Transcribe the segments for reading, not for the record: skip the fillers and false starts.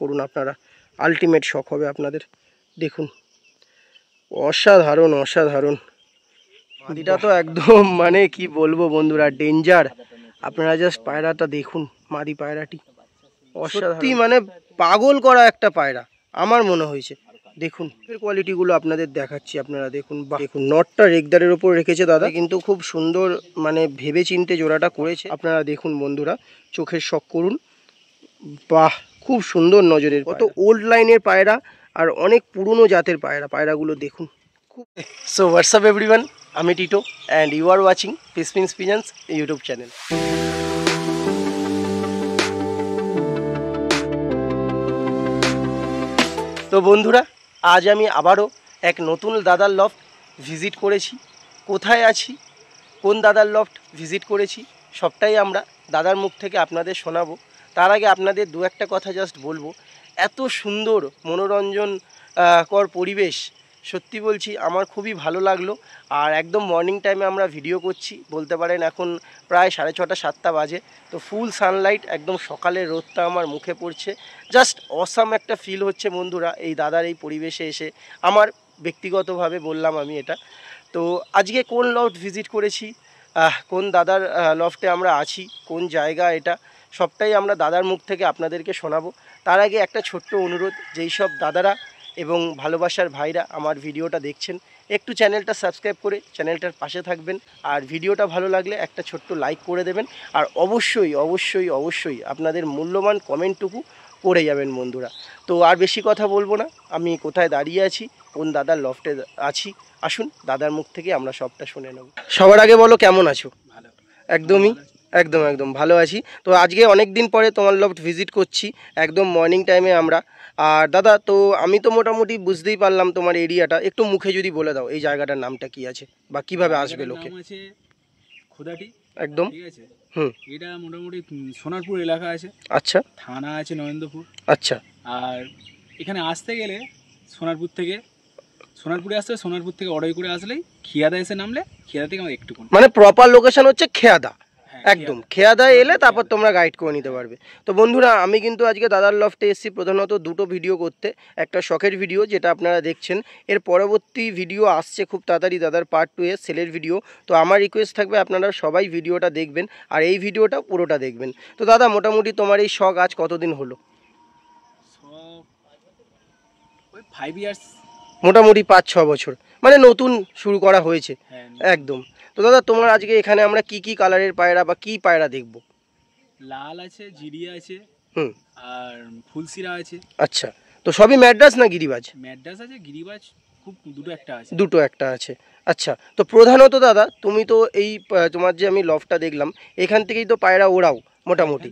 করুন আপনারা, আলটিমেট শখ হবে আপনাদের। দেখুন অসাধারণ অসাধারণ, মাদিটা তো একদম মানে কি বলবো বন্ধুরা, ডেঞ্জার। আপনারা জাস্ট পায়রাটা দেখুন, মাদি পায়রাটি সত্যি মানে পাগল করা একটা পায়রা আমার মনে হয়েছে। দেখুন এর কোয়ালিটিগুলো আপনাদের দেখাচ্ছি, আপনারা দেখুন। দেখুন নটটা রেগদারের ওপর রেখেছে দাদা, কিন্তু খুব সুন্দর মানে ভেবে চিনতে জোড়াটা করেছে। আপনারা দেখুন বন্ধুরা, চোখের শখ করুন। বাহ, খুব সুন্দর নজরের, কত ওল্ড লাইনের পায়রা আর অনেক পুরনো জাতের পায়রা। পায়রাগুলো দেখুন খুব। সো হোয়াটসঅ্যাপ এভরিওয়ান, আমি Tito and you are watching fish means pigeons YouTube channel. তো বন্ধুরা, আজ আমি আবারও এক নতুন দাদার লফট ভিজিট করেছি। কোথায় আছি, কোন দাদার লফট ভিজিট করেছি, সবটাই আমরা দাদার মুখ থেকে আপনাদের শোনাবো। তার আগে আপনাদের দু একটা কথা জাস্ট বলবো। এত সুন্দর মনোরঞ্জন কর পরিবেশ, সত্যি বলছি আমার খুবই ভালো লাগলো। আর একদম মর্নিং টাইমে আমরা ভিডিও করছি, বলতে পারেন এখন প্রায় 6:30 7টা বাজে। তো ফুল সানলাইট, একদম সকালের রোদটা আমার মুখে পড়ছে। জাস্ট অসাম একটা ফিল হচ্ছে বন্ধুরা এই দাদার এই পরিবেশে এসে। আমার ব্যক্তিগতভাবে বললাম আমি এটা। তো আজকে কোন লফট ভিজিট করেছি, কোন দাদার লফটে আমরা আছি, কোন জায়গা এটা, সবটাই আমরা দাদার মুখ থেকে আপনাদেরকে শোনাবো। তার আগে একটা ছোট্ট অনুরোধ, যেই সব দাদারা এবং ভালোবাসার ভাইরা আমার ভিডিওটা দেখছেন, একটু চ্যানেলটা সাবস্ক্রাইব করে চ্যানেলটার পাশে থাকবেন। আর ভিডিওটা ভালো লাগলে একটা ছোট্ট লাইক করে দেবেন। আর অবশ্যই অবশ্যই অবশ্যই আপনাদের মূল্যবান কমেন্টটুকু করে যাবেন বন্ধুরা। তো আর বেশি কথা বলবো না, আমি কোথায় দাঁড়িয়ে আছি, কোন দাদার লফটে আছি, আসুন দাদার মুখ থেকে আমরা সবটা শুনে নেব। সবার আগে বলো কেমন আছো? ভালো, একদমই একদম একদম ভালো আছি। তো আজকে অনেক দিন পরে তোমার লফট ভিজিট করছি, একদম মর্নিং টাইমে আমরা। আর দাদা, তো আমি তো মোটামুটি বুঝতেই পারলাম তোমার এরিয়াটা, একটু মুখে যদি বলে দাও এই জায়গাটার নামটা কি আছে বা কিভাবে আসবে লোকে। খোদাটি, একদম ঠিক আছে। এটা মোটামুটি সোনারপুর এলাকা আছে। আচ্ছা। থানা আছে নরেন্দ্রপুর। আচ্ছা। আর এখানে আসতে গেলে সোনারপুরে আসতে, সোনারপুর থেকে অর্ডার করে আসলেই খেয়াদা এসে নামলে, খেয়াদা থেকে আমার একটু মানে প্রপার লোকেশন হচ্ছে খেয়াদা। একদম খেয়াদা এলে তারপর তোমরা গাইড করে নিতে পারবে। তো বন্ধুরা, আমি কিন্তু আজকে দাদার লফটে এসেছি প্রধানত দুটো ভিডিও করতে। একটা শখের ভিডিও যেটা আপনারা দেখছেন, এর পরবর্তী ভিডিও আসছে খুব তাড়াতাড়ি, দাদার পার্ট 2 এর সেলের ভিডিও। তো আমার রিকোয়েস্ট থাকবে আপনারা সবাই ভিডিওটা দেখবেন আর এই ভিডিওটা পুরোটা দেখবেন। তো দাদা, মোটামুটি তোমার এই শখ আজ কতদিন হলো? 5 ইয়ার্স, মোটামুটি 5-6 বছর, মানে নতুন শুরু করা হয়েছে একদম। তো দাদা, তোমার আজকে এখানে আমরা কি কি কালারের পায়রা বা কি পায়রা দেখব? লাল আছে, জিরিয়া আছে, আর ফুলসিরা আছে। আচ্ছা, তো সবই ম্যাড্রাস না গিরিবাজ? ম্যাড্রাস আছে, গিরিবাজ খুব দুটো একটা আছে। আচ্ছা, তো প্রধানত দাদা তুমি তো এই তোমার যে আমি লফটটা দেখলাম, এখান থেকেই তো পায়রা ওড়াও মোটামুটি।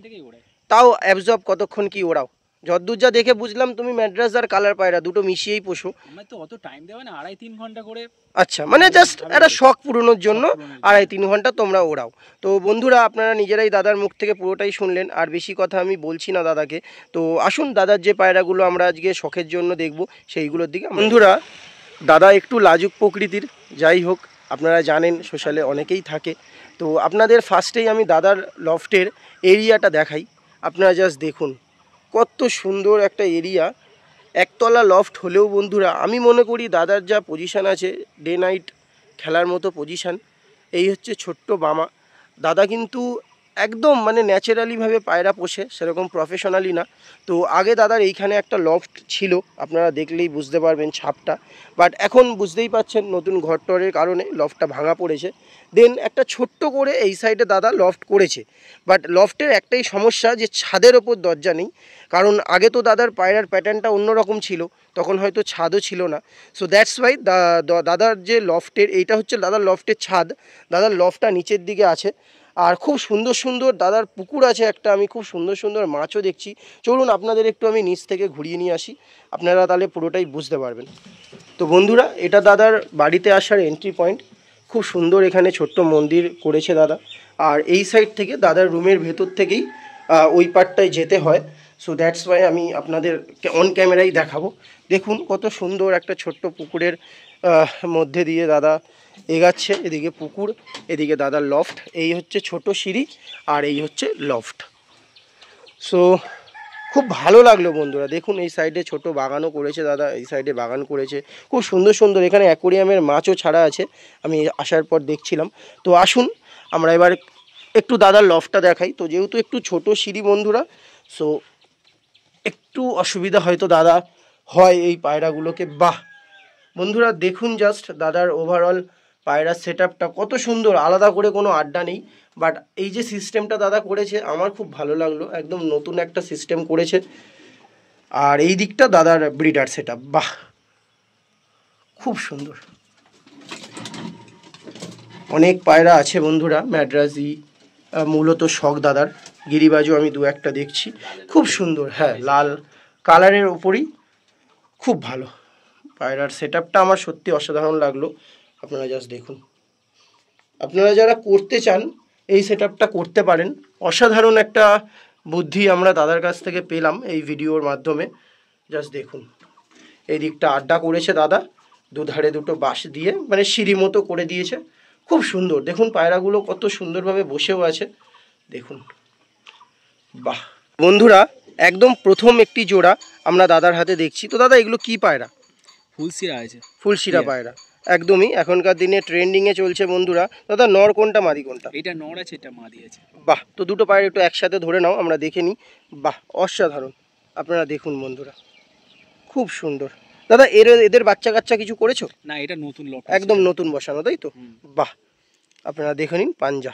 তাও অ্যাবজর্ব কতক্ষণ কি ওড়াও? যতদূর যা দেখে বুঝলাম তুমি ম্যাড্রাস আর কালার পায়রা দুটো মিশিয়েই পোষো। আমরা তো অত টাইম দেওয়া না, 2.5-3 ঘন্টা করে। আচ্ছা, মানে জাস্ট একটা শখ পূরণের জন্য 2.5-3 ঘন্টা তোমরা ওড়াও। তো বন্ধুরা, আপনারা নিজেরাই দাদার মুখ থেকে পুরোটাই শুনলেন, আর বেশি কথা আমি বলছি না দাদাকে। তো আসুন দাদার যে পায়রাগুলো আমরা আজকে শখের জন্য দেখব সেইগুলোর দিকে। বন্ধুরা, দাদা একটু লাজুক প্রকৃতির, যাই হোক আপনারা জানেন সোশ্যালে অনেকেই থাকে। তো আপনাদের ফার্স্টেই আমি দাদার লফটের এরিয়াটা দেখাই। আপনারা জাস্ট দেখুন কত সুন্দর একটা এরিয়া। একতলা লফট হলেও বন্ধুরা আমি মনে করি দাদার যা পজিশান আছে, ডে নাইট খেলার মতো পজিশান। এই হচ্ছে ছোট্ট বামা। দাদা কিন্তু একদম মানে ন্যাচারালিভাবে পায়রা পোষে, সেরকম প্রফেশনালি না। তো আগে দাদার এইখানে একটা লফট ছিল, আপনারা দেখলেই বুঝতে পারবেন ছাপটা। বাট এখন বুঝতেই পাচ্ছেন নতুন ঘরটরের কারণে লফটটা ভাঙা পড়েছে। দেন একটা ছোট্ট করে এই সাইডে দাদা লফট করেছে। বাট লফটের একটাই সমস্যা, যে ছাদের ওপর দরজা নেই। কারণ আগে তো দাদার পায়রার প্যাটার্নটা অন্যরকম ছিল, তখন হয়তো ছাদও ছিল না। সো দ্যাটস ওয়াই দাদার যে লফটের, এইটা হচ্ছে দাদার লফটের ছাদ। দাদার লফটটা নিচের দিকে আছে। আর খুব সুন্দর সুন্দর দাদার পুকুর আছে একটা, আমি খুব সুন্দর সুন্দর মাছও দেখছি। চলুন আপনাদের একটু আমি নিচ থেকে ঘুরিয়ে নিয়ে আসি, আপনারা তাহলে পুরোটাই বুঝতে পারবেন। তো বন্ধুরা, এটা দাদার বাড়িতে আসার এন্ট্রি পয়েন্ট। খুব সুন্দর এখানে ছোট্ট মন্দির করেছে দাদা। আর এই সাইড থেকে দাদার রুমের ভেতর থেকেই ওই পার্টটায় যেতে হয়। সো দ্যাটস ওয়াই আমি আপনাদের অন ক্যামেরাই দেখাবো। দেখুন কত সুন্দর একটা ছোট্ট পুকুরের মধ্যে দিয়ে দাদা এগাচ্ছে। এদিকে পুকুর, এদিকে দাদার লফট। এই হচ্ছে ছোট সিঁড়ি আর এই হচ্ছে লফট। সো খুব ভালো লাগলো বন্ধুরা। দেখুন এই সাইডে ছোট বাগানও করেছে দাদা, এই সাইডে বাগান করেছে, খুব সুন্দর সুন্দর। এখানে অ্যাকোরিয়ামের মাছও ছাড়া আছে, আমি আসার পর দেখছিলাম। তো আসুন আমরা এবার একটু দাদার লফটটা দেখাই। তো যেহেতু একটু ছোট সিঁড়ি বন্ধুরা, সো একটু অসুবিধা হয়তো দাদা হয় এই পায়রাগুলোকে। বাহ বন্ধুরা দেখুন জাস্ট দাদার ওভারঅল পায়রার সেট আপটা কত সুন্দর, আলাদা করে কোনো আড্ডা নেই। বাট এই যে সিস্টেমটা দাদা করেছে আমার খুব ভালো লাগলো, একদম নতুন একটা সিস্টেম করেছে। আর এই দিকটা দাদার ব্রিডার সেট আপ, বাহ খুব সুন্দর। অনেক পায়রা আছে বন্ধুরা, ম্যাড্রাসি মূলত শখ দাদার, গিরিবাজও আমি দু একটা দেখছি, খুব সুন্দর। হ্যাঁ লাল কালারের ওপরই খুব ভালো পায়রার সেট আপটা, আমার সত্যি অসাধারণ লাগলো। আপনারা জাস্ট দেখুন, আপনারা যারা করতে চান এই সেট আপটা করতে পারেন। অসাধারণ একটা বুদ্ধি আমরা দাদার কাছ থেকে পেলাম এই ভিডিওর মাধ্যমে। জাস্ট দেখুন এই দিকটা আড্ডা করেছে দাদা, দুধারে দুটো বাঁশ দিয়ে মানে সিঁড়ি মতো করে দিয়েছে, খুব সুন্দর। দেখুন পায়রাগুলো কত সুন্দরভাবে বসেও আছে, দেখুন বাহ। বন্ধুরা একদম প্রথম একটি জোড়া আমরা দাদার হাতে দেখছি। তো দাদা এগুলো কি পায়রা? ফুলশিরা আছে, ফুলশিরা পায়রা, একদমই এখনকার দিনে ট্রেন্ডিংয়ে চলছে বন্ধুরা। দাদা নর কোনটা মাদি কোনটা? এটা নর আছে, এটা মাদি আছে। বাহ, তো দুটো পায়রা একটু একসাথে ধরে নাও, আমরা দেখে নিই। বাহ অসাধারণ, আপনারা দেখুন বন্ধুরা খুব সুন্দর। দাদা এদের বাচ্চা কাচ্চা কিছু করেছো? না, এটা নতুন লট, একদম নতুন বসানো তাই তো? বাহ, আপনারা দেখে নিন পাঞ্জা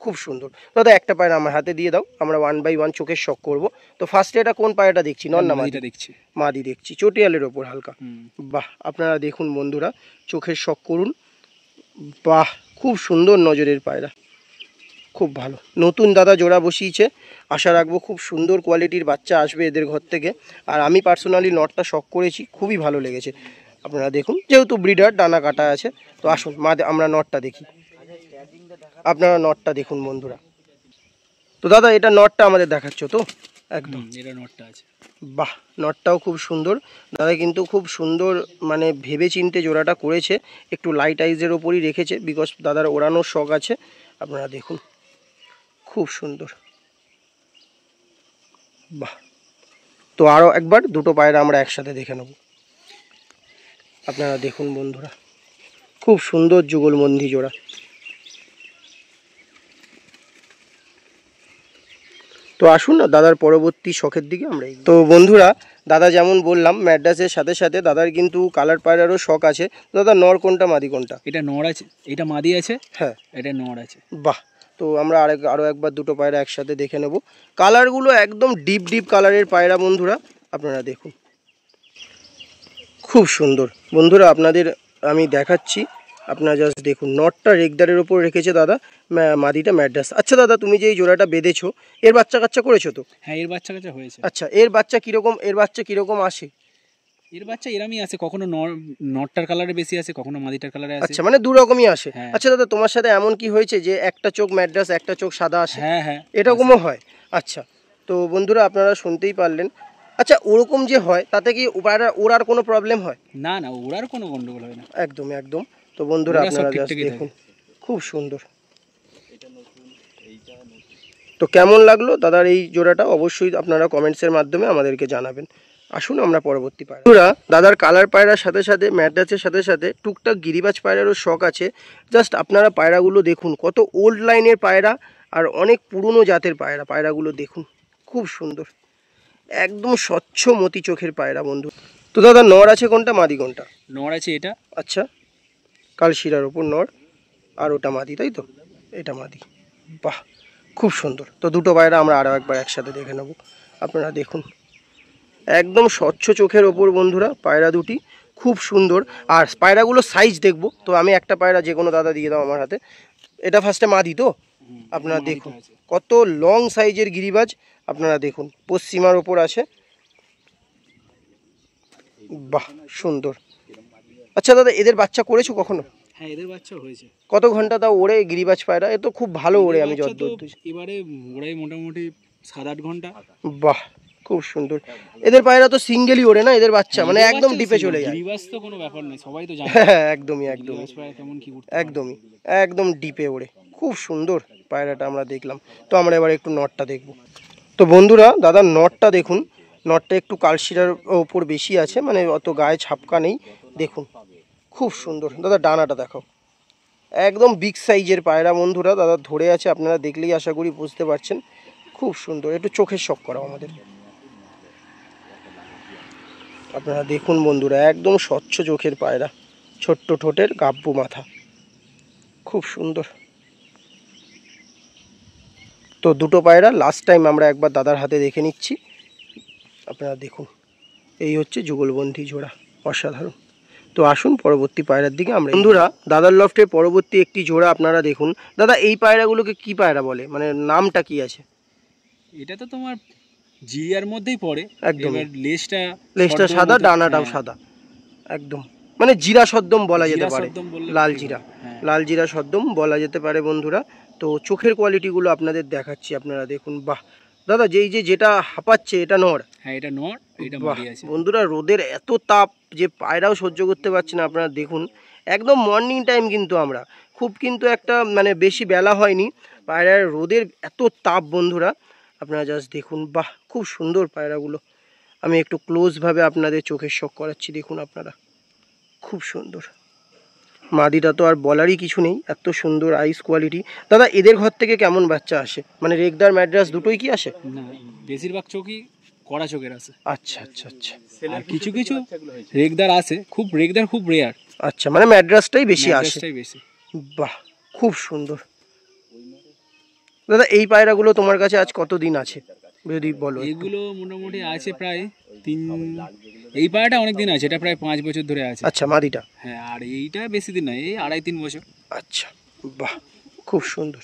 খুব সুন্দর। দাদা একটা পায়রা আমার হাতে দিয়ে দাও, আমরা 1 বাই 1 চোখের শখ করব। তো ফার্স্টে এটা কোন পায়রাটা দেখছি, নর না মাদি? দেখছি মাদি দেখছি, চটিয়ালের ওপর হালকা। বাহ, আপনারা দেখুন বন্ধুরা চোখের শখ করুন। বাহ খুব সুন্দর নজরের পায়রা, খুব ভালো। নতুন দাদা জোড়া বসিয়েছে, আশা রাখবো খুব সুন্দর কোয়ালিটির বাচ্চা আসবে এদের ঘর থেকে। আর আমি পার্সোনালি নটটা শখ করেছি, খুবই ভালো লেগেছে। আপনারা দেখুন যেহেতু ব্রিডার ডানা কাটা আছে। তো আসুন আমরা নটটা দেখি, আপনারা নটটা দেখুন বন্ধুরা। তো দাদা এটা নটটা আমাদের দেখাচ্ছ তো? একদম এটা নটটা আছে। বাহ, নটটাও খুব সুন্দর দাদা, কিন্তু খুব সুন্দর মানে ভেবে চিনতে জোড়াটা করেছে। একটু লাইট আইজের ওপরই রেখেছে, বিকজ দাদার ওড়ানোর শখ আছে। আপনারা দেখুন খুব সুন্দর, বাহ। তো আরও একবার দুটো পায়রা আমরা একসাথে দেখে নেব। আপনারা দেখুন বন্ধুরা খুব সুন্দর যুগলবন্দি জোড়া। তো আসুন না দাদার পরবর্তী শখের দিকে আমরা। তো বন্ধুরা দাদা যেমন বললাম ম্যাড্রাসের সাথে সাথে দাদার কিন্তু কালার পায়রারও শখ আছে। দাদা নর কোনটা মাদি কোনটা? এটা নর আছে, এটা মাদি আছে। হ্যাঁ এটা নর আছে। বাহ, তো আমরা আরও একবার দুটো পায়রা একসাথে দেখে নেব। কালারগুলো একদম ডিপ ডিপ কালারের পায়রা বন্ধুরা, আপনারা দেখুন খুব সুন্দর। বন্ধুরা আপনাদের আমি দেখাচ্ছি, আপনারা জাস্ট দেখুন। নটটা রেগদারের ওপর রেখেছে দাদা, মাদিটা ম্যাড্রাস। আচ্ছা দাদা তুমি যে এই জোড়াটা বেঁধেছো এর বাচ্চা কাচ্চা করেছো তো? হ্যাঁ এর বাচ্চা কাচ্চা হয়েছে। আচ্ছা এর বাচ্চা কীরকম আসে? এর বাচ্চা এরমই আছে, কখনো নটটার কালারে বেশি আছে, কখনো মাদিটার কালারে আছে। আচ্ছা মানে দু রকমই আসে। হ্যাঁ। আচ্ছা দাদা তোমার সাথে এমন কি হয়েছে যে একটা চোখ ম্যাড্রাস একটা চোখ সাদা আসে? হ্যাঁ হ্যাঁ এরকমও হয়। আচ্ছা তো বন্ধুরা আপনারা শুনতেই পারলেন। আচ্ছা ওরকম যে হয় তাতে কি ওর আর কোনো প্রবলেম হয়? না না, ওর আর কোনো গন্ডগোল হয় না। একদম একদম। তো বন্ধুরা আপনারা জাস্ট দেখুন খুব সুন্দর। তো কেমন লাগলো দাদার এই জোড়াটা অবশ্যই আপনারা কমেন্টসের মাধ্যমে আমাদেরকে জানাবেন। আসুন আমরা পরবর্তী পায়রা। বন্ধুরা দাদার কালার পায়রার সাথে সাথে ম্যাড্রাসের সাথে সাথে টুকটাক গিরিবাজ পায়রারও শখ আছে। জাস্ট আপনারা পায়রাগুলো দেখুন, কত ওল্ড লাইনের পায়রা আর অনেক পুরনো জাতের পায়রা। পায়রাগুলো দেখুন খুব সুন্দর, একদম স্বচ্ছ মতি চোখের পায়রা বন্ধু। তো দাদা নর আছে কোনটা মাদি কোনটা? নর আছে এটা। আচ্ছা কালশিরার ওপর নর, আর ওটা মাদি তাই তো? এটা মাদি, বাহ খুব সুন্দর। তো দুটো পায়রা আমরা আরও একবার একসাথে দেখে নেব। আপনারা দেখুন একদম স্বচ্ছ চোখের ওপর বন্ধুরা পায়রা দুটি, খুব সুন্দর। আর পায়রাগুলো সাইজ দেখব। তো আমি একটা পায়রা যে কোনো দাদা দিয়ে দাও আমার হাতে। এটা ফার্স্টে মাদি তো? আপনারা দেখুন কত লং সাইজের গিরিবাজ, আপনারা দেখুন পশ্চিমার ওপর আছে, বাহ সুন্দর। আচ্ছা দাদা এদের বাচ্চা করেছো কখনো? হ্যাঁ এদের বাচ্চা হয়েছে। কত ঘন্টা তাও ওড়ে গিরিবাজ পায়রা? এ তো খুব ভালো ওড়ে, আমি যতদূর এবারে ওড়াই মোটামুটি 7-8 ঘন্টা। বাহ খুব সুন্দর। এদের পায়রা তো সিঙ্গেলই ওড়ে না, এদের বাচ্চা মানে একদম ডিপে চলে যায়। গিরিবাজ তো কোনো ব্যাপার নেই, সবাই তো জানে। হ্যাঁ একদমই একদমই কেমন কি করতে একদমই একদম ডিপে ওড়ে, খুব সুন্দর পায়রাটা আমরা দেখলাম। তো আমরা এবার একটু নটটা দেখব। তো বন্ধুরা দাদার নটটা দেখুন নটটা একটু কালশিরার ওপর বেশি আছে, মানে অত গায়ে ছাপকা নেই। দেখুন খুব সুন্দর। দাদা ডানাটা দেখো, একদম বিগ সাইজের পায়রা বন্ধুরা, দাদা ধরে আছে, আপনারা দেখলেই আশা করি বুঝতে পারছেন। খুব সুন্দর, একটু চোখের শখ করাও আমাদের। আপনারা দেখুন বন্ধুরা, একদম স্বচ্ছ চোখের পায়রা, ছোট্ট ঠোঁটের, গাব্বু মাথা, খুব সুন্দর। তো দুটো পায়রা লাস্ট টাইম আমরা একবার দাদার হাতে দেখে নিচ্ছি। আপনারা দেখুন, এই হচ্ছে যুগলবন্ধী জোড়া, অসাধারণ। তো আসুন পরবর্তী পায়রার দিকে আমরা। বন্ধুরা দাদার লফটের পরবর্তী একটি জোড়া আপনারা দেখুন। দাদা এই পায়রাগুলোকে কি পায়রা বলে, মানে নামটা কি আছে? এটা তো তোমার জিরিয়ার মধ্যেই পড়ে একদম। লেজটা সাদা, ডানাটাও সাদা, একদম মানে জিরা সদ্দম বলা যেতে পারে, লাল জিরা, লাল জিরা সদ্দম বলা যেতে পারে বন্ধুরা। তো চোখের কোয়ালিটিগুলো আপনাদের দেখাচ্ছি, আপনারা দেখুন। বাহ দাদা, যেটা হাঁপাচ্ছে এটা নর? হ্যাঁ এটা নর, এটা মাদি আছে বন্ধুরা। রোদের এত তাপ যে পায়রাও সহ্য করতে পারছে না, আপনারা দেখুন। একদম মর্নিং টাইম কিন্তু আমরা, খুব কিন্তু একটা মানে বেশি বেলা হয়নি, পায়রার রোদের এত তাপ বন্ধুরা, আপনারা জাস্ট দেখুন। বাহ খুব সুন্দর পায়রাগুলো, আমি একটু ক্লোজভাবে আপনাদের চোখের শখ করাচ্ছি, দেখুন আপনারা, খুব সুন্দর। মাদিটা তো আর বলারই কিছু নেই, এত সুন্দর আইস কোয়ালিটি। দাদা এদের ঘর থেকে কেমন বাচ্চা আসে, মানে রেগদার ম্যাড্রাস দুটোই কি আসে? না, বেশিরভাগ চোখই কড়া চোখের আছে। আচ্ছা আচ্ছা আচ্ছা। আর কিছু কিছু রেগদার আছে, খুব রেগদার খুব রেয়ার। আচ্ছা, মানে ম্যাড্রাসটাই বেশি আসে। বেশি। বাহ খুব সুন্দর। দাদা এই পায়রাগুলো তোমার কাছে আজ কতদিন আছে যদি বলো? এগুলো মোটামুটি আছে প্রায় এই পায়রাটা অনেক দিন আছে, এটা প্রায় 5 বছর ধরে আছে। আচ্ছা মাদিটা? হ্যাঁ, আর এইটা বেশি দিন নয়, এই 2.5-3 বছর। আচ্ছা বাহ খুব সুন্দর।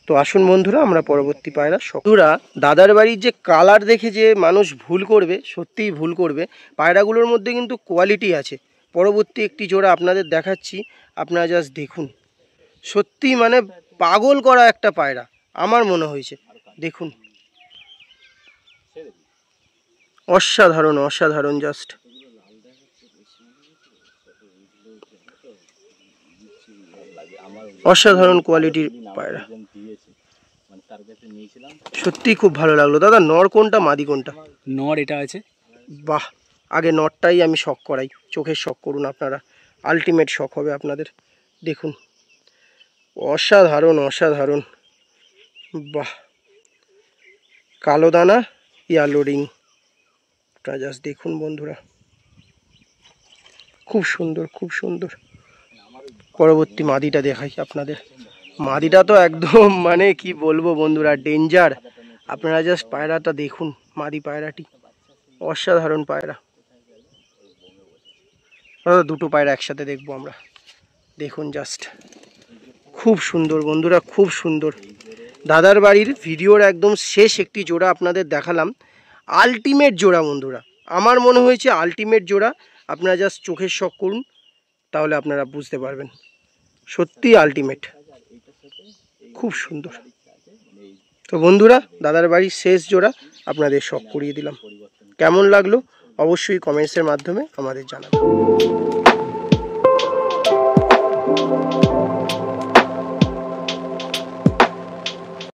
তো আসুন বন্ধুরা আমরা পরবর্তী পায়রা। বন্ধুরা দাদার বাড়ির যে কালার দেখে যে মানুষ ভুল করবে, সত্যিই ভুল করবে। পায়রাগুলোর মধ্যে কিন্তু কোয়ালিটি আছে। পরবর্তী একটি জোড়া আপনাদের দেখাচ্ছি, আপনারা জাস্ট দেখুন। সত্যি মানে পাগল করা একটা পায়রা আমার মনে হয়েছে, দেখুন অসাধারণ অসাধারণ, জাস্ট অসাধারণ কোয়ালিটির পায়রা, সত্যি খুব ভালো লাগলো। দাদা নর কোনটা মাদি কোনটা? নর এটা আছে। বাহ, আগে নরটাই আমি শখ করাই, চোখের শখ করুন আপনারা, আলটিমেট শখ হবে আপনাদের। দেখুন অসাধারণ অসাধারণ। বাহ, কালো দানা, ইয়েলো রিং, আপনারা জাস্ট দেখুন বন্ধুরা, খুব সুন্দর খুব সুন্দর। পরবর্তী মাদিটা দেখাই আপনাদের। মাদিটা তো একদম মানে কি বলবো বন্ধুরা, ডেঞ্জার। আপনারা জাস্ট পায়রাটা দেখুন, মাদি পায়রাটি অসাধারণ পায়রা। দুটো পায়রা একসাথে দেখবো আমরা, দেখুন জাস্ট খুব সুন্দর বন্ধুরা, খুব সুন্দর। দাদার বাড়ির ভিডিওর একদম শেষ একটি জোড়া আপনাদের দেখালাম, আলটিমেট জোড়া বন্ধুরা, আমার মনে হয়েছে আলটিমেট জোড়া। আপনারা জাস্ট চোখের শখ করুন, তাহলে আপনারা বুঝতে পারবেন, সত্যি আলটিমেট, খুব সুন্দর। তো বন্ধুরা দাদার বাড়ির শেষ জোড়া আপনাদের শখ করিয়ে দিলাম। কেমন লাগলো অবশ্যই কমেন্টসের মাধ্যমে আমাদের জানাবেন।